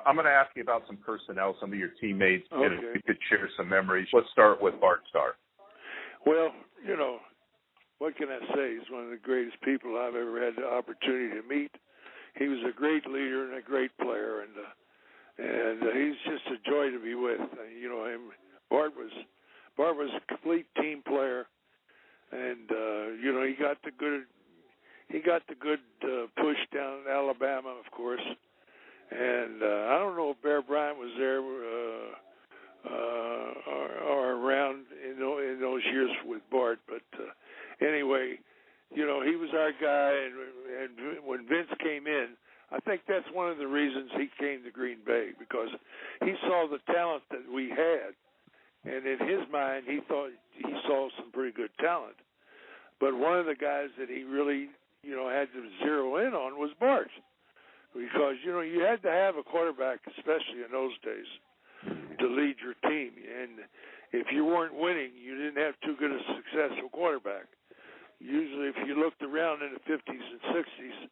I'm going to ask you about some personnel, some of your teammates, okay. and if you could share some memories. Let's start with Bart Starr. Well, what can I say? He's one of the greatest people I've ever had the opportunity to meet. He was a great leader and a great player, and he's just a joy to be with. Bart was a complete team player, and he got the good push down in Alabama, of course. And I don't know if Bear Bryant was there or around in those years with Bart, but anyway, he was our guy. And when Vince came in, I think that's one of the reasons he came to Green Bay, because he saw the talent that we had, and in his mind, he thought he saw some pretty good talent. But one of the guys that he really, had to zero in on was Bart. Because, you had to have a quarterback, especially in those days, to lead your team. And if you weren't winning, you didn't have too good a successful quarterback. Usually, if you looked around in the 50s and 60s,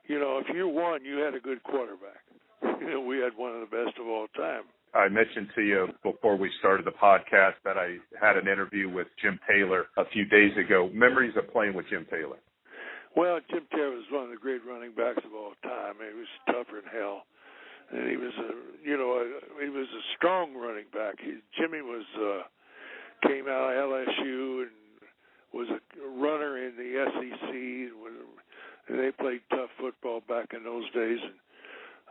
if you won, you had a good quarterback. We had one of the best of all time. I mentioned to you before we started the podcast that I had an interview with Jim Taylor a few days ago. Memories of playing with Jim Taylor. Well, Jim Taylor was one of the great running backs of all time. He was tougher than hell, and he was a strong running back. Jimmy came out of LSU and was a runner in the SEC, and they played tough football back in those days.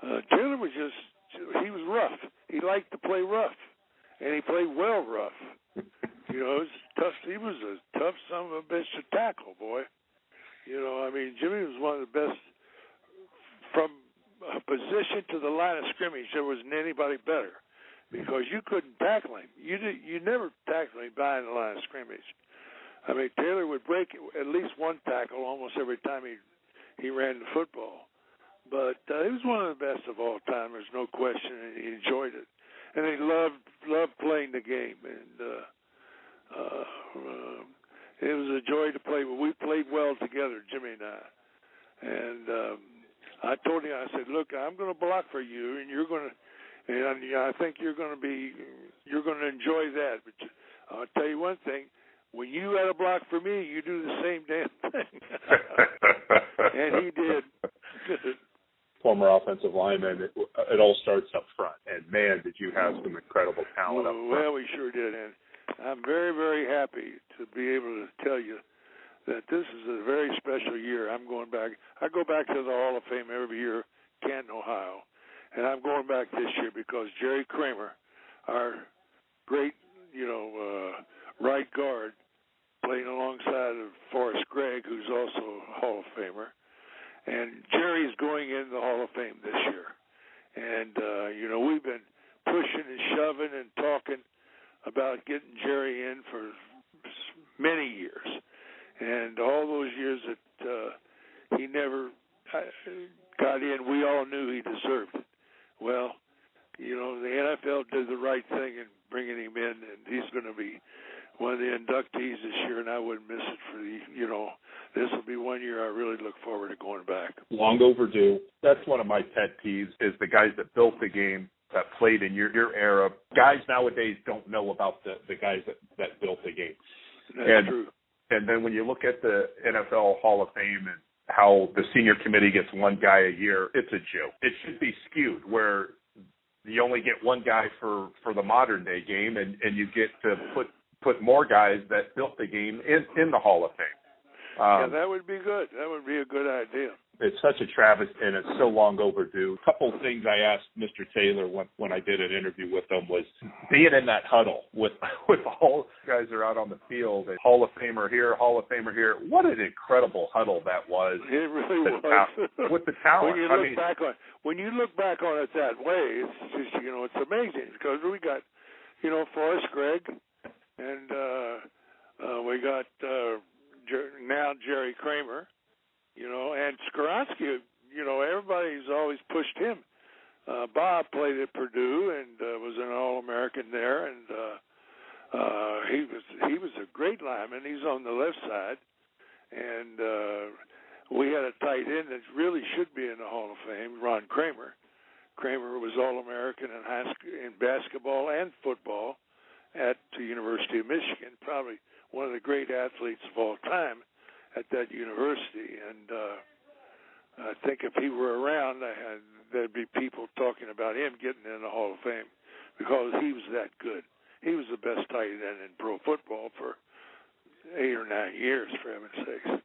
And Taylor was he was rough. He liked to play rough, and he played well rough. It was tough. He was a tough son of a bitch to tackle, boy. Jimmy was one of the best from a position to the line of scrimmage. There wasn't anybody better because you couldn't tackle him. You never tackled him behind the line of scrimmage. Taylor would break at least one tackle almost every time he ran the football. But he was one of the best of all time. There's no question, and he enjoyed it. And he loved playing the game. And it was a joy to play. We played well together, Jimmy and I. And I told him, I said, look, I'm going to block for you, and I think you're going to enjoy that. But I'll tell you one thing. When you got a block for me, you do the same damn thing. And he did. Former offensive lineman, it all starts up front. And, man, did you have some incredible talent up front. Well, we sure did. And I'm very, very happy to be able to tell you that this is a very special year. I go back to the Hall of Fame every year, Canton, Ohio. And I'm going back this year because Jerry Kramer, our great, right guard, playing alongside of Forrest Gregg, who's also a Hall of Famer. And Jerry's going in the Hall of Fame this year. And, we've been pushing and shoving and talking about getting Jerry in for many years. And all those years that he never got in, we all knew he deserved it. Well, the NFL did the right thing in bringing him in, and he's going to be one of the inductees this year, and I wouldn't miss it for this will be one year I really look forward to going back. Long overdue. That's one of my pet peeves is the guys that built the game, that played in your era. Guys nowadays don't know about the guys that built the game. That's true. And then when you look at the NFL Hall of Fame and how the senior committee gets one guy a year, it's a joke. It should be skewed where you only get one guy for the modern day game, and you get to put more guys that built the game in the Hall of Fame. That would be good. That would be a good idea. It's such a travesty, and it's so long overdue. A couple of things I asked Mr. Taylor when I did an interview with him was being in that huddle with all guys are out on the field, and Hall of Famer here, Hall of Famer here. What an incredible huddle that was. It really was. With the talent. When you look back on it that way, it's just, it's amazing because we got, Forrest Gregg, and we got now Jerry Kramer. And Skoronski, everybody's always pushed him. Bob played at Purdue and was an All-American there, and he was a great lineman. He's on the left side, and we had a tight end that really should be in the Hall of Fame, Ron Kramer. Of Kramer was All-American in high school in basketball and football at the University of Michigan, probably one of the great athletes of all time at that university. And I think if he were around, there'd be people talking about him getting in the Hall of Fame because he was that good. He was the best tight end in pro football for 8 or 9 years, for heaven's sakes.